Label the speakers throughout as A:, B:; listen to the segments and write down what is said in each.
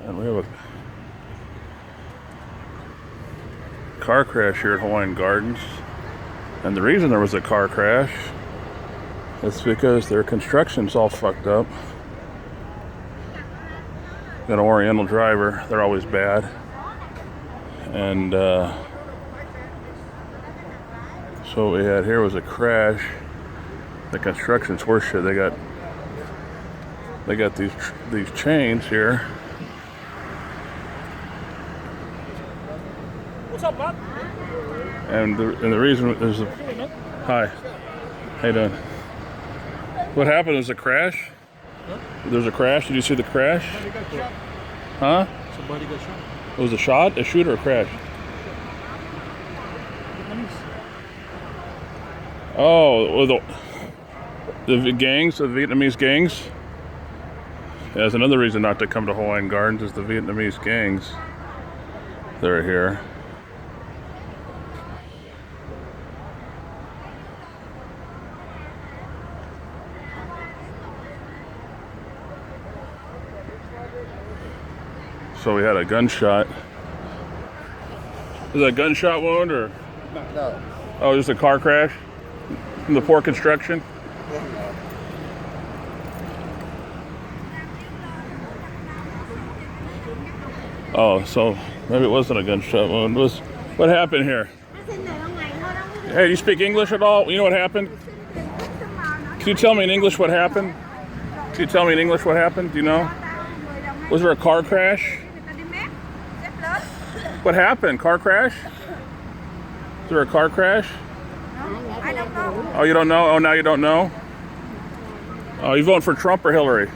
A: And we have a car crash here at Hawaiian Gardens. And the reason there was a car crash is because their construction's all fucked up. Got an Oriental driver, they're always bad. And so what we had here was a crash. The construction's horseshit. They got these chains here.
B: What's up, bud?
A: And the reason is hi. How you doing? What happened? Was a crash?
B: Huh?
A: There's a crash. Did you see the crash?
B: Somebody got shot.
A: Huh?
B: Somebody got shot.
A: It was a shot, a shoot, or a crash? Oh, well, the gangs, the Vietnamese gangs. Yeah, that's another reason not to come to Hawaiian Gardens is the Vietnamese gangs. They're here. So we had a gunshot. Is that a gunshot wound or?
C: No.
A: Oh, just a car crash? From the poor construction? Oh, so maybe it wasn't a gunshot wound. What happened here? Hey, do you speak English at all? You know what happened? Can you tell me in English what happened? Can you tell me in English what happened? Do you know? Was there a car crash? What happened? Car crash? Is there a car crash?
D: I don't know.
A: Oh, you don't know? Oh, now you don't know? Oh, you voting for Trump or Hillary?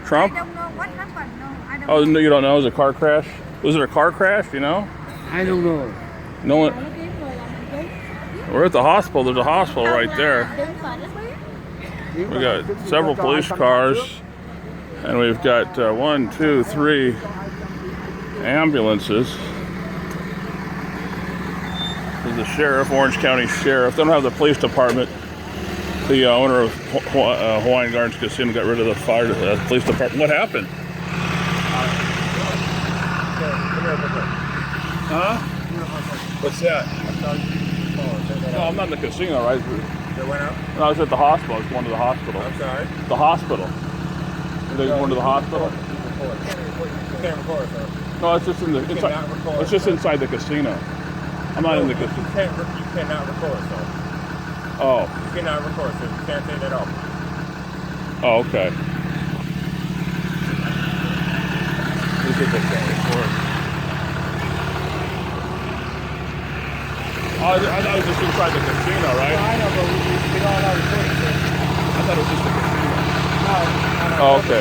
A: Trump?
D: I don't know what happened. No, I don't
A: Oh,
D: know.
A: no, you don't know? It was a car crash? Was it a car crash? You know?
C: I don't know.
A: No one. We're at the hospital. There's a hospital right there. We got several police cars, and we've got 1, 2, 3 ambulances. There's the sheriff, Orange County Sheriff. They don't have the police department. The owner of Hawaiian Gardens Casino got rid of the police department. What happened? Huh? What's that? No, I'm not in the casino, right?
C: They went out?
A: No, I was at the hospital. I was going to the hospital.
C: I'm sorry?
A: The hospital. They going to the hospital?
C: You can't record, sir.
A: No, it's just in the inside. It's just inside the casino. I'm not in the casino.
C: You cannot record, sir.
A: Oh.
C: You cannot record, sir. You can't say that off.
A: Oh, okay. This is the I thought it was just inside the casino, right?
C: I know, but we don't allow recording, sir.
A: I thought it was just the casino.
C: No,
A: Oh, okay.